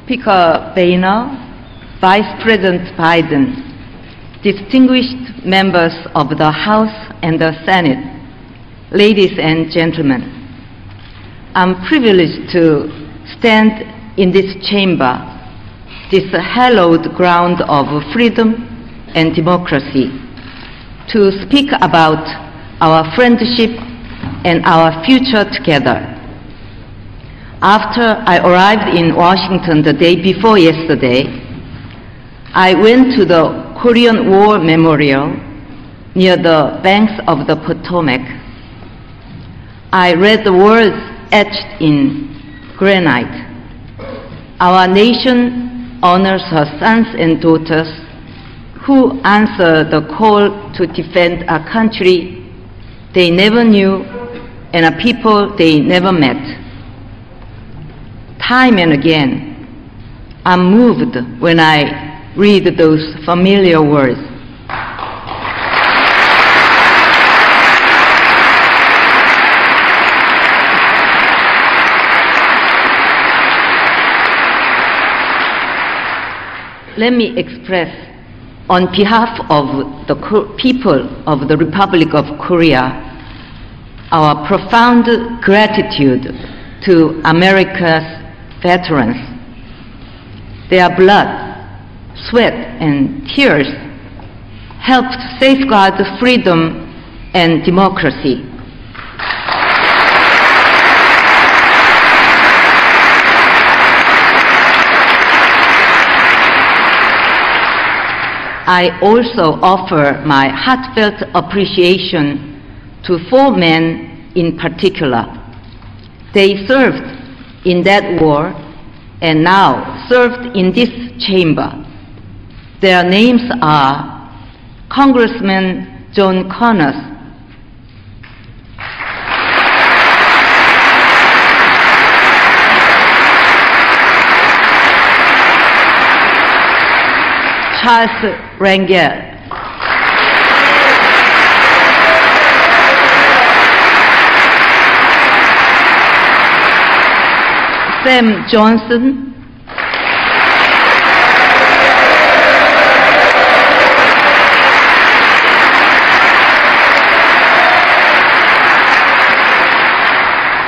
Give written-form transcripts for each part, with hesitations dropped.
Speaker Boehner, Vice President Biden, distinguished members of the House and the Senate, ladies and gentlemen, I'm privileged to stand in this chamber, this hallowed ground of freedom and democracy, to speak about our friendship and our future together. After I arrived in Washington the day before yesterday, I went to the Korean War Memorial near the banks of the Potomac. I read the words etched in granite. Our nation honors her sons and daughters who answer the call to defend a country they never knew and a people they never met. Time and again, I'm moved when I read those familiar words. Let me express, on behalf of the people of the Republic of Korea, our profound gratitude to America's veterans. Their blood, sweat, and tears helped safeguard freedom and democracy. I also offer my heartfelt appreciation to 4 men in particular. They served in that war and now served in this chamber. Their names are Congressman John Connors, Charles Rangel, Sam Johnson,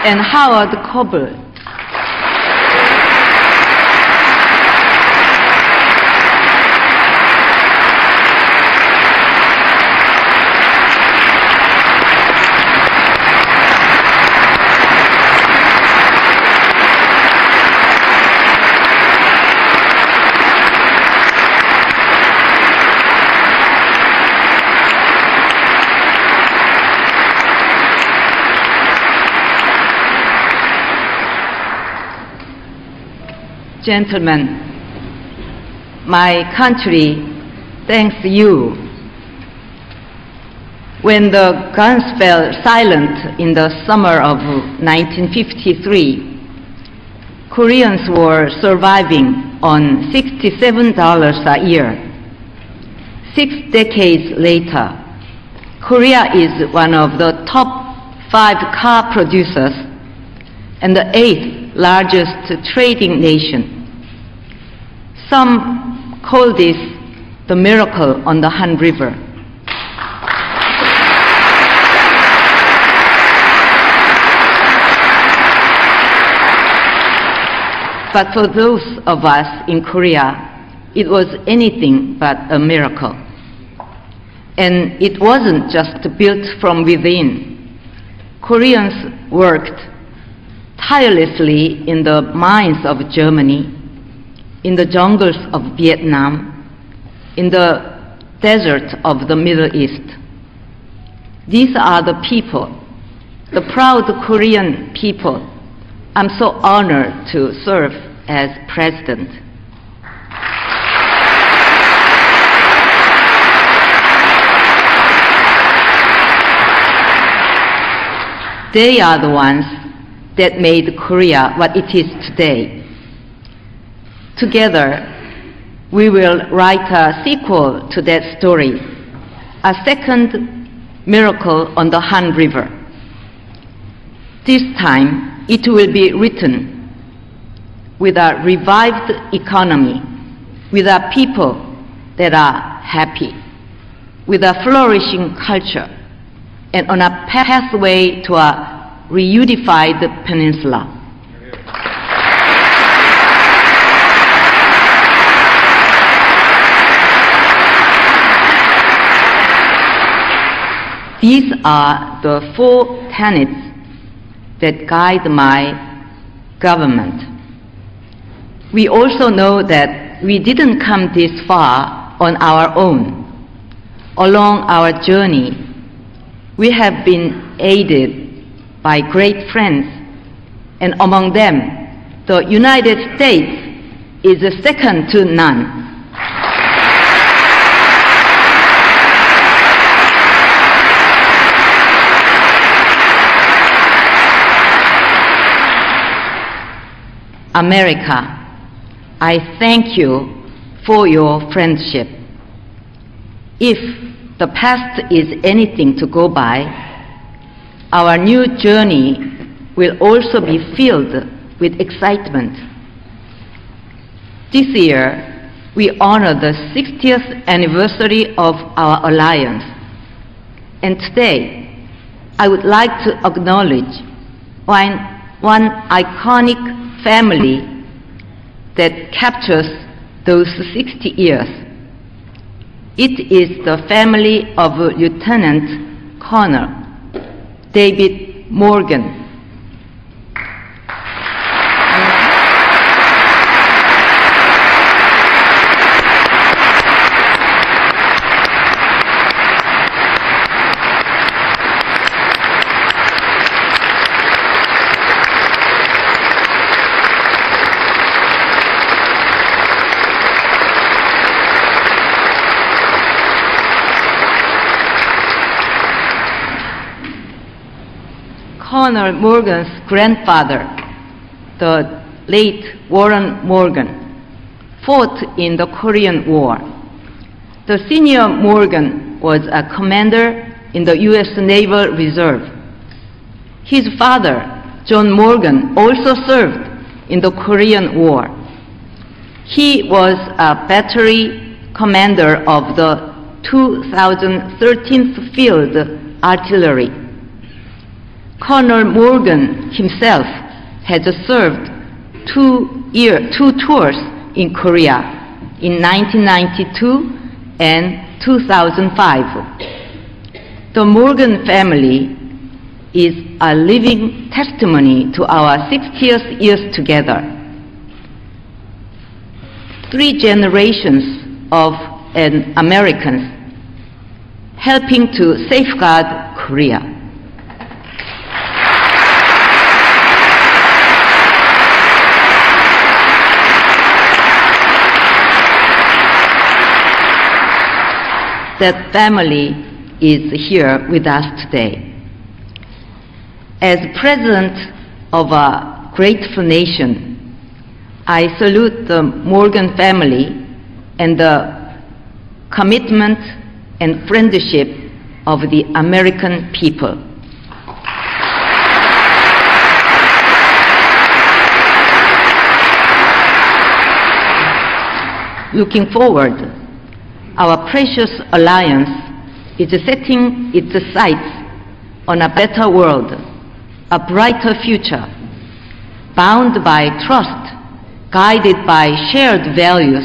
and Howard Coble. Gentlemen, my country thanks you. When the guns fell silent in the summer of 1953, Koreans were surviving on $67 a year. 6 decades later, Korea is one of the top 5 car producers and the 8th largest trading nation. Some call this the miracle on the Han River. But for those of us in Korea, it was anything but a miracle. And it wasn't just built from within. Koreans worked tirelessly in the mines of Germany, in the jungles of Vietnam, in the deserts of the Middle East. These are the people, the proud Korean people, I'm so honored to serve as president. They are the ones that made Korea what it is today. Together, we will write a sequel to that story, a second miracle on the Han River. This time, it will be written with a revived economy, with a people that are happy, with a flourishing culture, and on a pathway to a reunified peninsula. These are the 4 tenets that guide my government. We also know that we didn't come this far on our own. Along our journey, we have been aided by great friends, and among them, the United States is second to none. America, I thank you for your friendship. If the past is anything to go by, our new journey will also be filled with excitement. This year, we honor the 60th anniversary of our alliance. And today, I would like to acknowledge one iconic family that captures those 60 years. It is the family of Lieutenant Colonel David Morgan. Colonel Morgan's grandfather, the late Warren Morgan, fought in the Korean War. The senior Morgan was a commander in the U.S. Naval Reserve. His father, John Morgan, also served in the Korean War. He was a battery commander of the 2013th Field Artillery. Colonel Morgan himself had served two tours in Korea in 1992 and 2005. The Morgan family is a living testimony to our 60th years together. 3 generations of Americans helping to safeguard Korea. That family is here with us today. As President of a grateful nation, I salute the Morgan family and the commitment and friendship of the American people. Looking forward, our precious alliance is setting its sights on a better world, a brighter future, bound by trust, guided by shared values.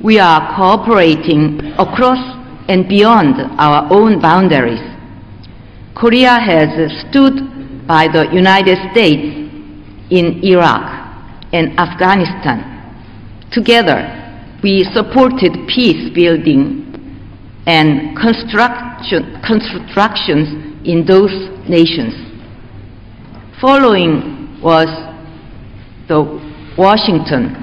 We are cooperating across and beyond our own boundaries. Korea has stood by the United States in Iraq and Afghanistan. Together, we supported peace building and constructions in those nations. Following was the Washington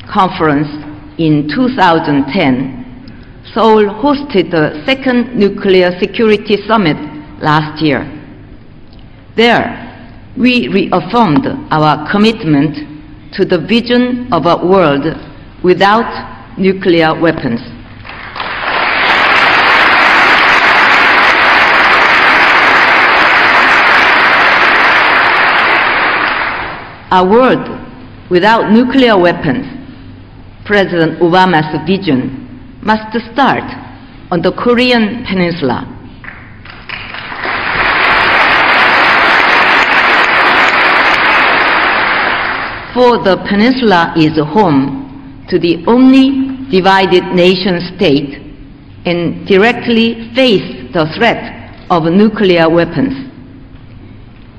Conference in 2010. Seoul hosted the second Nuclear Security Summit last year. There, we reaffirmed our commitment to the vision of a world without nuclear weapons. A world without nuclear weapons, President Obama's vision must start on the Korean Peninsula. For the peninsula is home to the only divided nation-state and directly face the threat of nuclear weapons.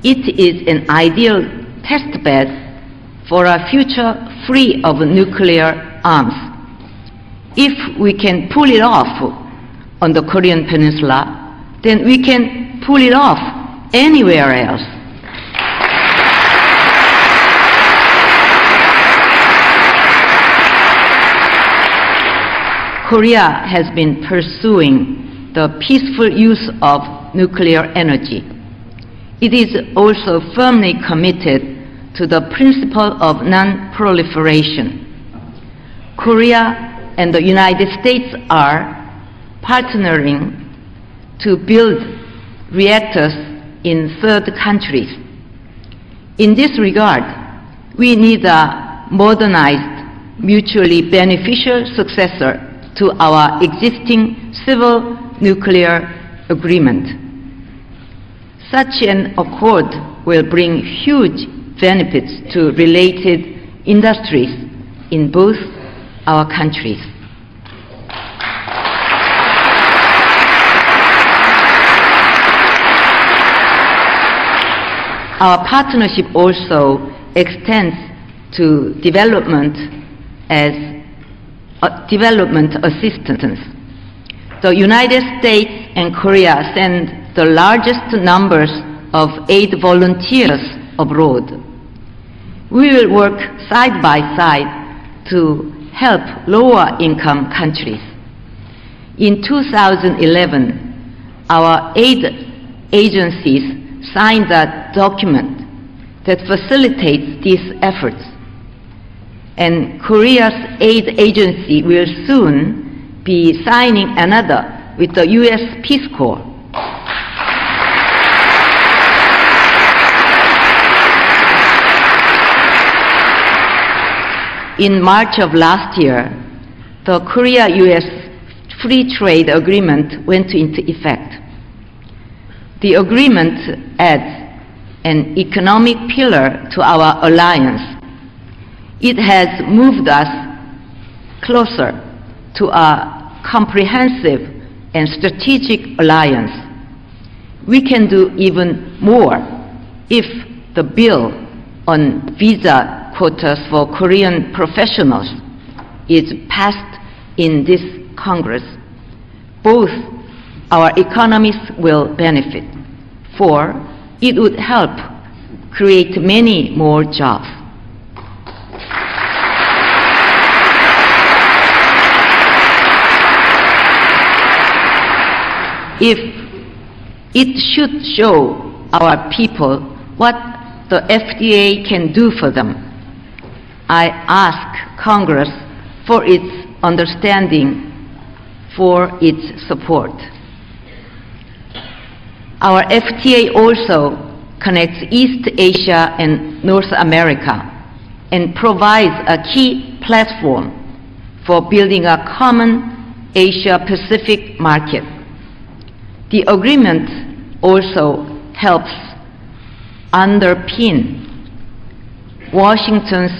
It is an ideal testbed for a future free of nuclear arms. If we can pull it off on the Korean Peninsula, then we can pull it off anywhere else. Korea has been pursuing the peaceful use of nuclear energy. It is also firmly committed to the principle of non-proliferation. Korea and the United States are partnering to build reactors in third countries. In this regard, we need a modernized, mutually beneficial successor to our existing civil nuclear agreement. Such an accord will bring huge benefits to related industries in both our countries. Our partnership also extends to development assistance. The United States and Korea send the largest numbers of aid volunteers abroad. We will work side by side to help lower-income countries. In 2011, our aid agencies signed a document that facilitates these efforts, and Korea's aid agency will soon be signing another with the U.S. Peace Corps. In March of last year, the Korea-U.S. Free Trade Agreement went into effect. The agreement adds an economic pillar to our alliance. It has moved us closer to a comprehensive and strategic alliance. We can do even more if the bill on visa quotas for Korean professionals is passed in this Congress. Both our economies will benefit, for it would help create many more jobs. If it should show our people what the FDA can do for them, I ask Congress for its understanding, for its support. Our FTA also connects East Asia and North America and provides a key platform for building a common Asia-Pacific market. The agreement also helps underpin Washington's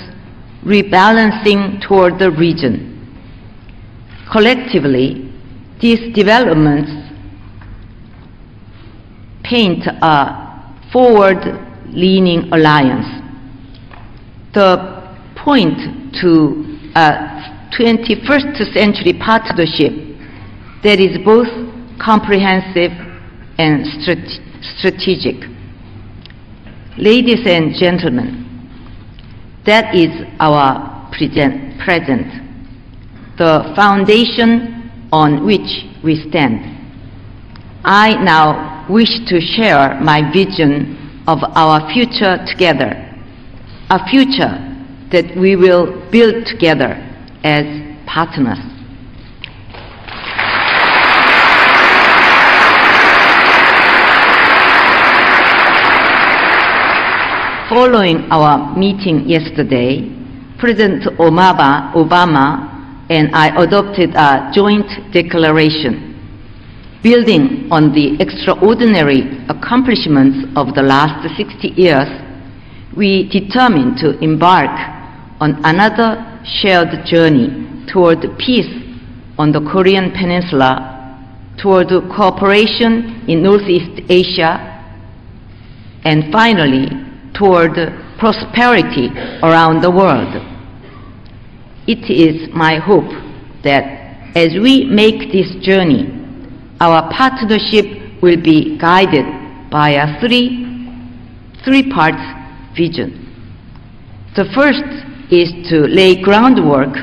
rebalancing toward the region. Collectively, these developments paint a forward-leaning alliance. The point to a 21st century partnership that is both comprehensive and strategic. Ladies and gentlemen, that is our present, the foundation on which we stand. I now wish to share my vision of our future together, a future that we will build together as partners. Following our meeting yesterday, President Obama and I adopted a joint declaration. Building on the extraordinary accomplishments of the last 60 years, we determined to embark on another shared journey toward peace on the Korean Peninsula, toward cooperation in Northeast Asia, and finally, toward prosperity around the world. It is my hope that as we make this journey, our partnership will be guided by a three-part vision. The first is to lay groundwork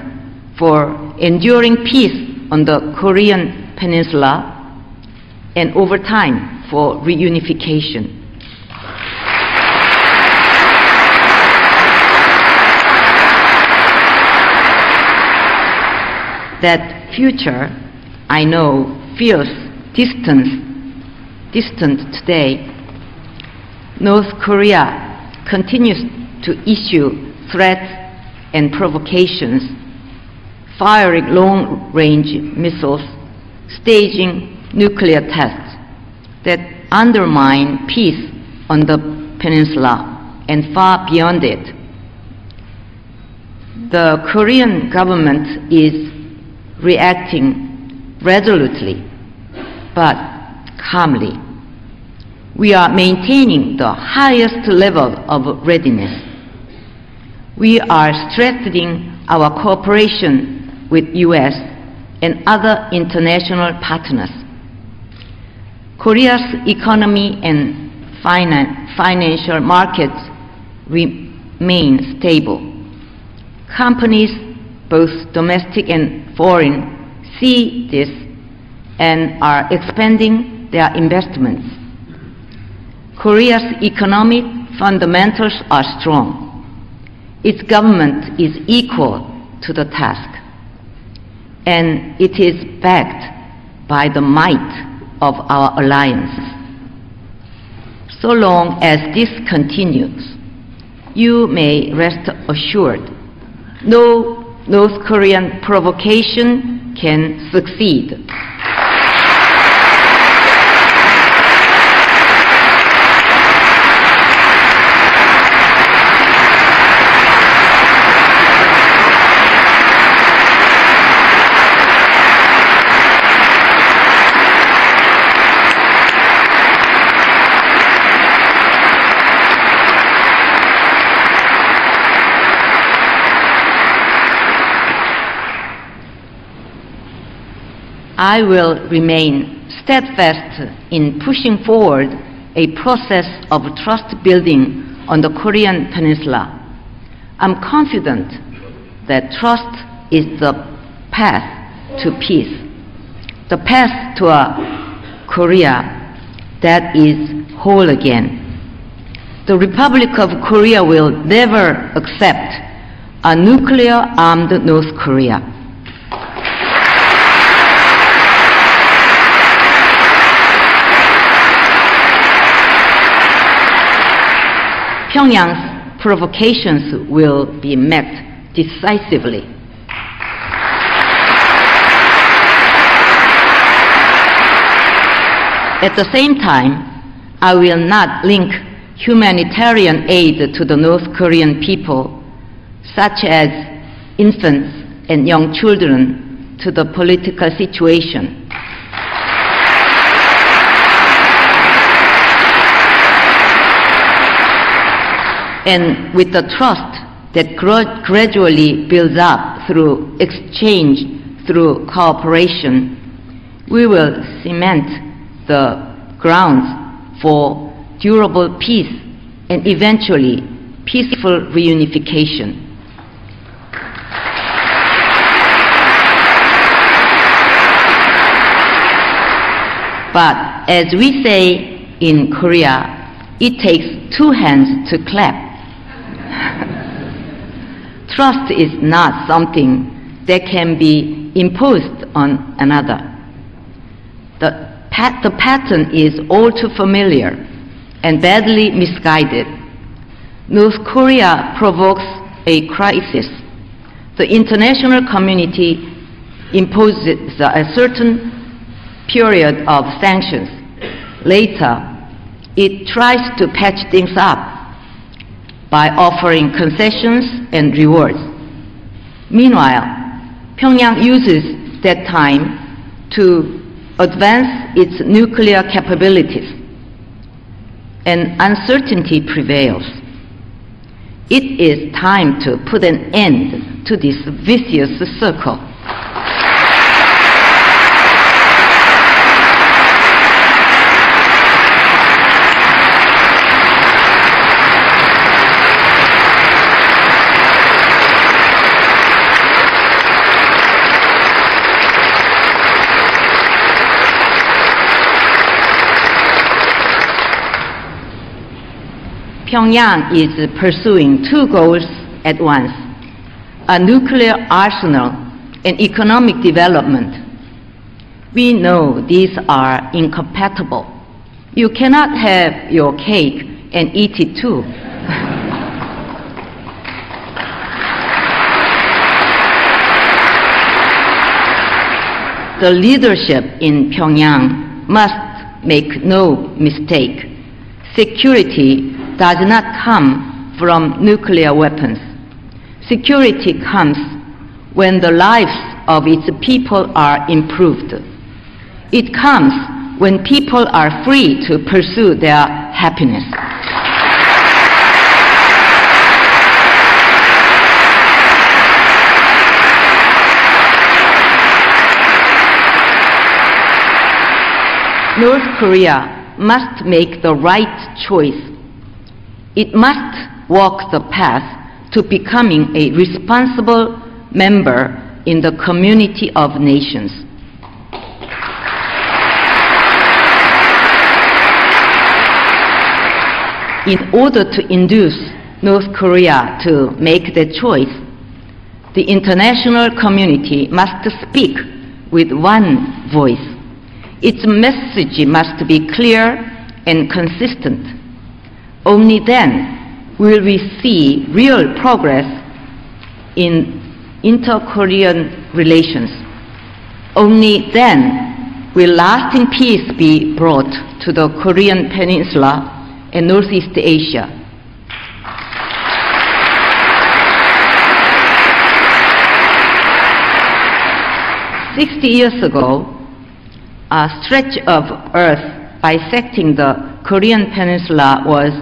for enduring peace on the Korean Peninsula and over time for reunification. That future, I know, feels distant today. North Korea continues to issue threats and provocations, firing long-range missiles, staging nuclear tests that undermine peace on the peninsula and far beyond it. The Korean government is reacting resolutely but calmly. We are maintaining the highest level of readiness. We are strengthening our cooperation with U.S. and other international partners. Korea's economy and financial markets remain stable. Companies, both domestic and foreign, see this and are expanding their investments. Korea's economic fundamentals are strong. Its government is equal to the task, and it is backed by the might of our alliances. So long as this continues, you may rest assured no North Korean provocation can succeed. I will remain steadfast in pushing forward a process of trust building on the Korean Peninsula. I'm confident that trust is the path to peace, the path to a Korea that is whole again. The Republic of Korea will never accept a nuclear-armed North Korea. Pyongyang's provocations will be met decisively. At the same time, I will not link humanitarian aid to the North Korean people, such as infants and young children, to the political situation. And with the trust that gradually builds up through exchange, through cooperation, we will cement the grounds for durable peace and eventually peaceful reunification. But as we say in Korea, it takes two hands to clap. Trust is not something that can be imposed on another. The pattern is all too familiar and badly misguided. North Korea provokes a crisis the international community imposes a certain period of sanctions. Later, it tries to patch things up by offering concessions and rewards. Meanwhile, Pyongyang uses that time to advance its nuclear capabilities, and uncertainty prevails. It is time to put an end to this vicious circle. Pyongyang is pursuing two goals at once: a nuclear arsenal and economic development. We know these are incompatible. You cannot have your cake and eat it too. The leadership in Pyongyang must make no mistake. Security does not come from nuclear weapons. Security comes when the lives of its people are improved. It comes when people are free to pursue their happiness. North Korea must make the right choice. It must walk the path to becoming a responsible member in the community of nations. In order to induce North Korea to make that choice, the international community must speak with one voice. Its message must be clear and consistent. Only then will we see real progress in inter-Korean relations. Only then will lasting peace be brought to the Korean Peninsula and Northeast Asia. "60 years ago, a stretch of earth bisecting the Korean Peninsula was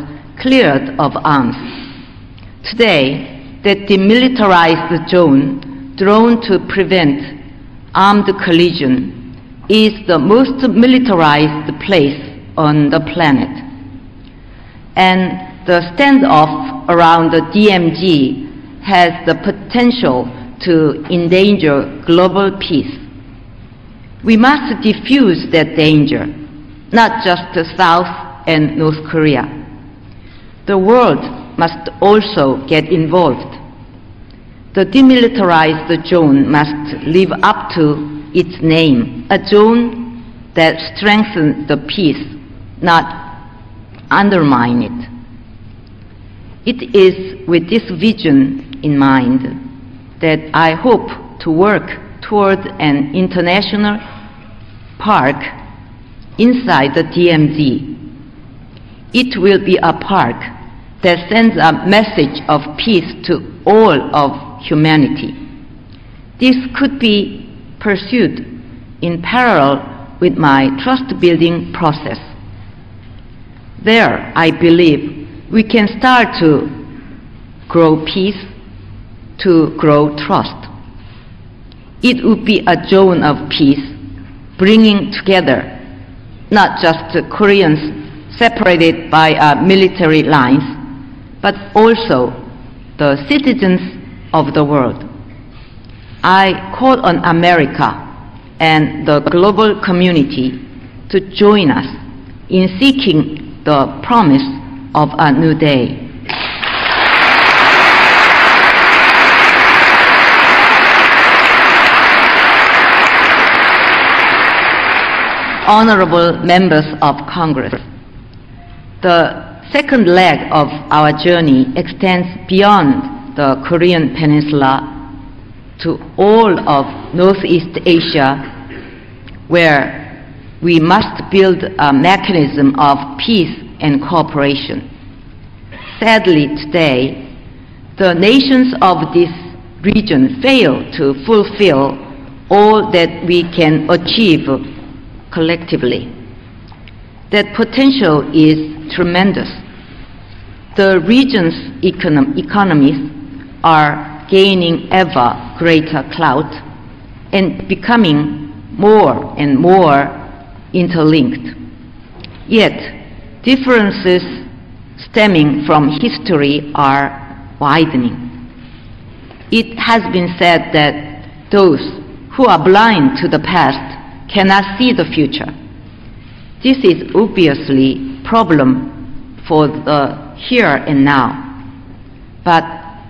cleared of arms. Today, that demilitarized zone drawn to prevent armed collision is the most militarized place on the planet. And the standoff around the DMZ has the potential to endanger global peace. We must defuse that danger, not just South and North Korea. The world must also get involved. The demilitarized zone must live up to its name, a zone that strengthens the peace, not undermine it. It is with this vision in mind that I hope to work toward an international park inside the DMZ. It will be a park that sends a message of peace to all of humanity. This could be pursued in parallel with my trust-building process. There, I believe, we can start to grow peace, to grow trust. It would be a zone of peace, bringing together not just Koreans separated by military lines, but also the citizens of the world. I call on America and the global community to join us in seeking the promise of a new day. Honorable members of Congress, the second leg of our journey extends beyond the Korean Peninsula to all of Northeast Asia, where we must build a mechanism of peace and cooperation. Sadly, today, the nations of this region fail to fulfill all that we can achieve collectively. That potential is tremendous. The region's economies are gaining ever greater clout and becoming more and more interlinked. Yet, differences stemming from history are widening. It has been said that those who are blind to the past cannot see the future. This is obviously a problem for the here and now. But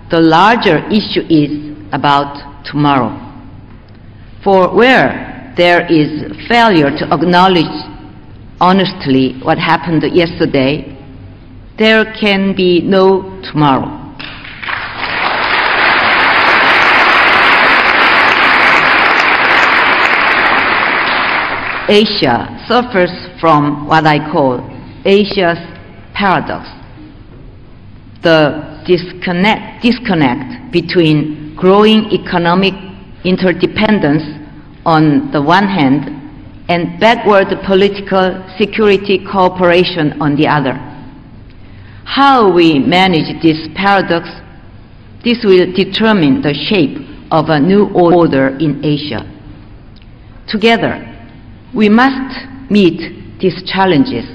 the larger issue is about tomorrow. For where there is failure to acknowledge honestly what happened yesterday, there can be no tomorrow. Asia suffers from what I call Asia's paradox. The disconnect between growing economic interdependence on the one hand and backward political security cooperation on the other. How we manage this paradox, this will determine the shape of a new order in Asia. Together, we must meet these challenges,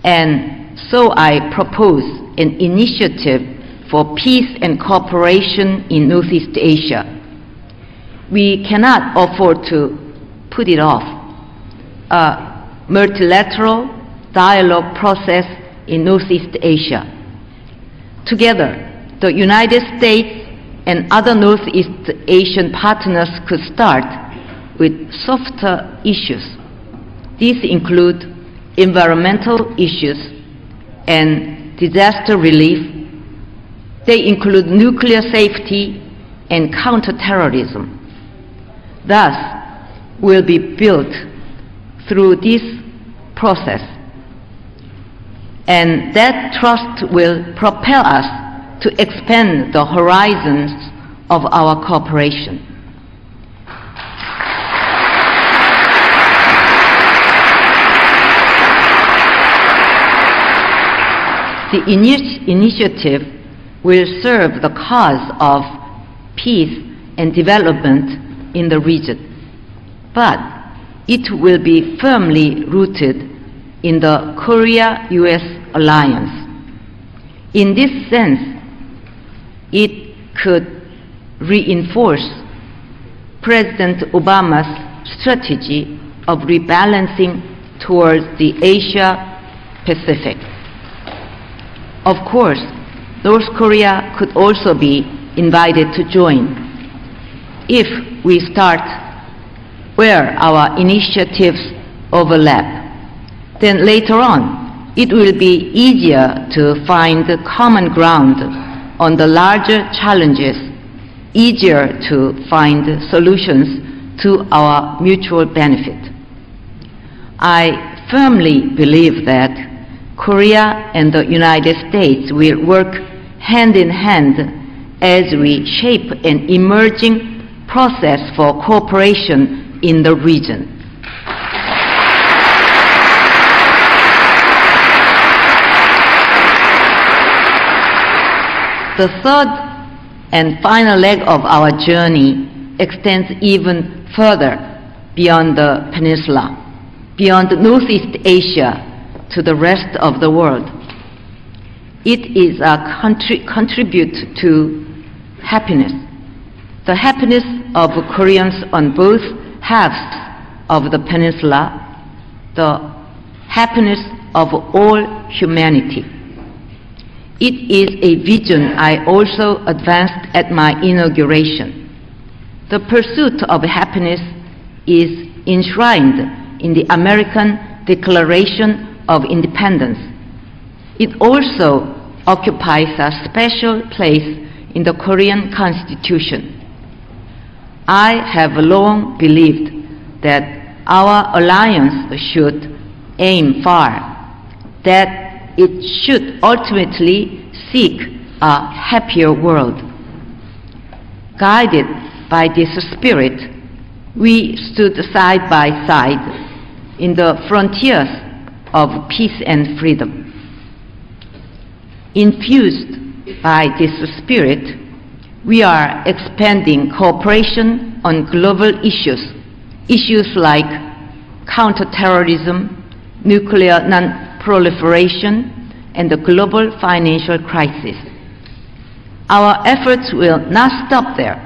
and so I propose an initiative for peace and cooperation in Northeast Asia. We cannot afford to put it off. A multilateral dialogue process in Northeast Asia. Together, the United States and other Northeast Asian partners could start with softer issues. These include environmental issues and disaster relief. They include nuclear safety and counterterrorism. Thus, will be built through this process, and that trust will propel us to expand the horizons of our cooperation. The initiative will serve the cause of peace and development in the region, but it will be firmly rooted in the Korea-US alliance. In this sense, it could reinforce President Obama's strategy of rebalancing towards the Asia-Pacific. Of course, North Korea could also be invited to join if we start where our initiatives overlap. Then later on, it will be easier to find common ground on the larger challenges, easier to find solutions to our mutual benefit. I firmly believe that Korea and the United States will work hand in hand as we shape an emerging process for cooperation in the region. The third and final leg of our journey extends even further beyond the peninsula, beyond Northeast Asia, to the rest of the world. It is a contribute to happiness, the happiness of Koreans on both halves of the peninsula, the happiness of all humanity. It is a vision I also advanced at my inauguration. The pursuit of happiness is enshrined in the American Declaration of Independence. It also occupies a special place in the Korean Constitution. I have long believed that our alliance should aim far, that it should ultimately seek a happier world. Guided by this spirit, we stood side by side in the frontiers of peace and freedom. Infused by this spirit, we are expanding cooperation on global issues like counterterrorism, nuclear non-proliferation, and the global financial crisis. Our efforts will not stop there.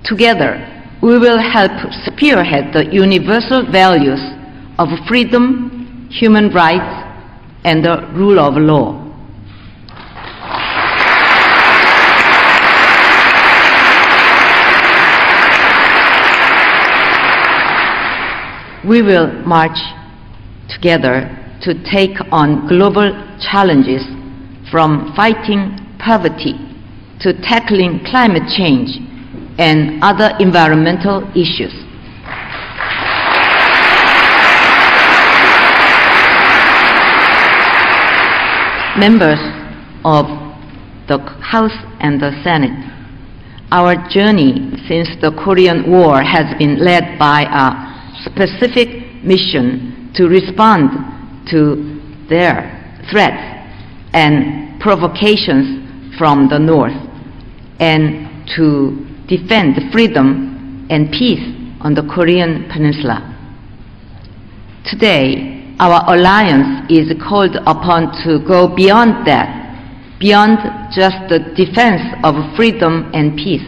Together, we will help spearhead the universal values of freedom, human rights, and the rule of law. We will march together to take on global challenges, from fighting poverty to tackling climate change and other environmental issues. Members of the House and the Senate, our journey since the Korean War has been led by a specific mission to respond to their threats and provocations from the North, and to defend freedom and peace on the Korean Peninsula. Today, our alliance is called upon to go beyond that, beyond just the defense of freedom and peace.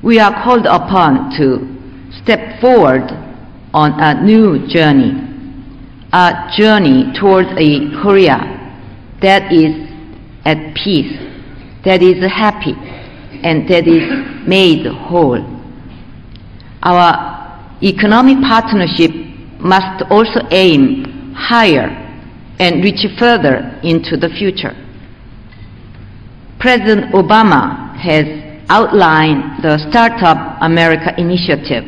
We are called upon to step forward on a new journey, a journey towards a Korea that is at peace, that is happy, and that is made whole. Our economic partnership must also aim higher and reach further into the future. President Obama has outlined the Startup America initiative.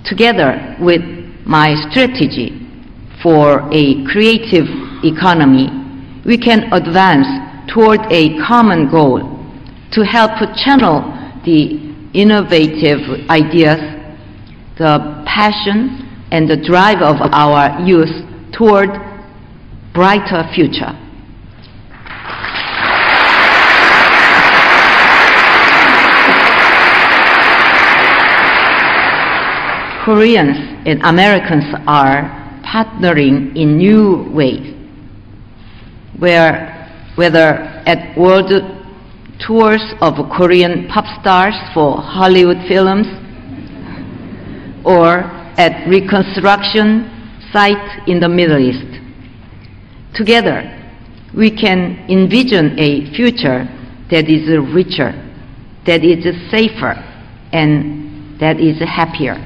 Together with my strategy for a creative economy, we can advance toward a common goal to help channel the innovative ideas, the passion, and the drive of our youth toward brighter future. Koreans and Americans are partnering in new ways, whether at world tours of Korean pop stars for Hollywood films, or at reconstruction sites in the Middle East. Together, we can envision a future that is richer, that is safer, and that is happier.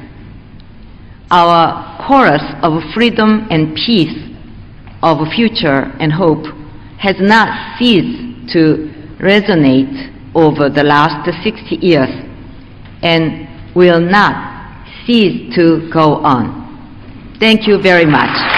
Our chorus of freedom and peace, of future and hope, has not ceased to resonate over the last 60 years and will not cease to go on. Thank you very much.